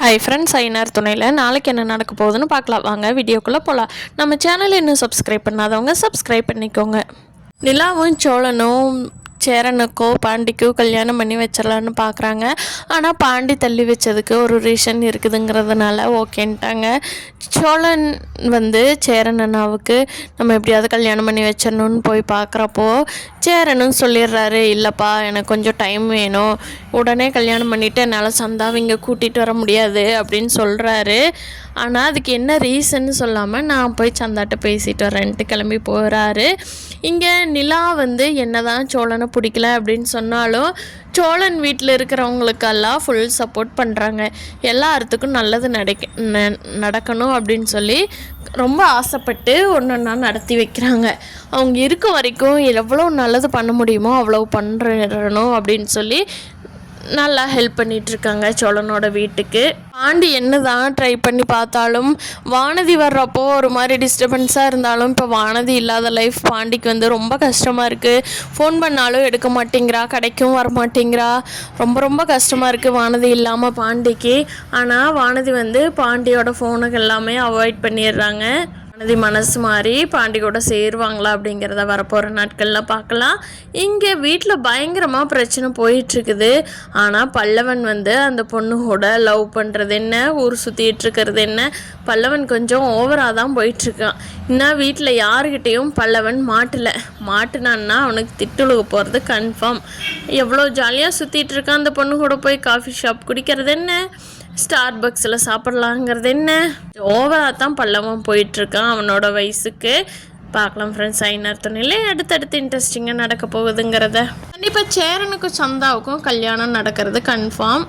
Hi friends, ஐநார் துணையில் நாளைக்கு என்ன நடக்க போகுதுன்னு பார்க்கலாம். வாங்க வீடியோக்குள்ளே போகலாம். நம்ம சேனல் இன்னும் சப்ஸ்கிரைப் பண்ணாதவங்க சப்ஸ்கிரைப் பண்ணிக்கோங்க. நிலாவும் சோழனும் சேரனுக்கோ பாண்டிக்கோ கல்யாணம் பண்ணி வச்சிடலான்னு பார்க்குறாங்க. ஆனால் பாண்டி தள்ளி வச்சதுக்கு ஒரு ரீசன் இருக்குதுங்கிறதுனால ஓகேன்ட்டாங்க. சோழன் சேரன் அண்ணாவுக்கு நம்ம எப்படியாவது கல்யாணம் பண்ணி வச்சிடணுன்னு போய் பார்க்குறப்போ சேரனும் சொல்லிடுறாரு, இல்லைப்பா எனக்கு கொஞ்சம் டைம் வேணும், உடனே கல்யாணம் பண்ணிவிட்டு என்னால் சந்தாவை இங்கே கூட்டிகிட்டு வர முடியாது அப்படின்னு சொல்கிறாரு. ஆனால் அதுக்கு என்ன ரீசன்னு சொல்லாமல் நான் போய் சந்தாட்ட பேசிட்டு வரேன்ட்டு கிளம்பி போகிறாரு. இங்கே நிலா என்ன தான் சோழனை பிடிக்கல அப்படின்னு சொன்னாலும் சோழன் வீட்டில் இருக்கிறவங்களுக்கெல்லாம் ஃபுல் சப்போர்ட் பண்ணுறாங்க. எல்லாத்துக்கும் நல்லது நடக்கணும் அப்படின்னு சொல்லி ரொம்ப ஆசைப்பட்டு ஒன்றா நடத்தி வைக்கிறாங்க. அவங்க இருக்க வரைக்கும் எவ்வளோ நல்லது பண்ண முடியுமோ அவ்வளோ பண்ணுறணும் அப்படின்னு சொல்லி நல்லா ஹெல்ப் பண்ணிகிட்ருக்காங்க சோழனோட வீட்டுக்கு. பாண்டி என்ன தான் ட்ரை பண்ணி பார்த்தாலும் வானதி வர்றப்போ ஒரு மாதிரி டிஸ்டர்பன்ஸாக இருந்தாலும் இப்போ வானதி இல்லாத லைஃப் பாண்டிக்கு ரொம்ப கஷ்டமாக இருக்குது. ஃபோன் பண்ணாலும் எடுக்க மாட்டேங்கிறா, கடைக்கும் வர மாட்டேங்கிறா. ரொம்ப ரொம்ப கஷ்டமாக இருக்குது வானதி இல்லாமல் பாண்டிக்கு. ஆனால் வானதி பாண்டியோட ஃபோனுக்கு எல்லாமே அவாய்ட் பண்ணிடுறாங்க. வானதி மனசு மாறி பாண்டி கூட சேருவாங்களா அப்படிங்கிறத வரப்போகிற நாட்களில் பார்க்கலாம். இங்கே வீட்டில் பயங்கரமாக பிரச்சனை போயிட்டுருக்குது. ஆனால் பல்லவன் அந்த பொண்ணு கூட லவ் பண்ணுறது என்ன, ஊர் சுற்றிட்டு இருக்கிறது என்ன, பல்லவன் கொஞ்சம் ஓவராக தான் போயிட்டுருக்கான். இன்னும் வீட்டில் யாருக்கிட்டேயும் பல்லவன் மாட்டினான்னா அவனுக்கு திட்டுழுக போகிறது கன்ஃபார்ம். எவ்வளோ ஜாலியாக சுற்றிட்டு இருக்கான் அந்த பொண்ணு கூட. போய் காஃபி ஷாப் குடிக்கிறது என்ன, ஸ்டார் பக்ஸில் சாப்பிட்லாங்கிறது என்ன, ஓவராக தான் பல்லவன் போயிட்டுருக்கான் அவனோட வயசுக்கு. பார்க்கலாம் ஃப்ரெண்ட்ஸ், ஐநார் துணையிலே அடுத்தடுத்து இன்ட்ரெஸ்டிங்காக நடக்க போகுதுங்கிறத. கண்டிப்பாக சேரனுக்கும் சந்தாவுக்கும் கல்யாணம் நடக்கிறது கன்ஃபார்ம்.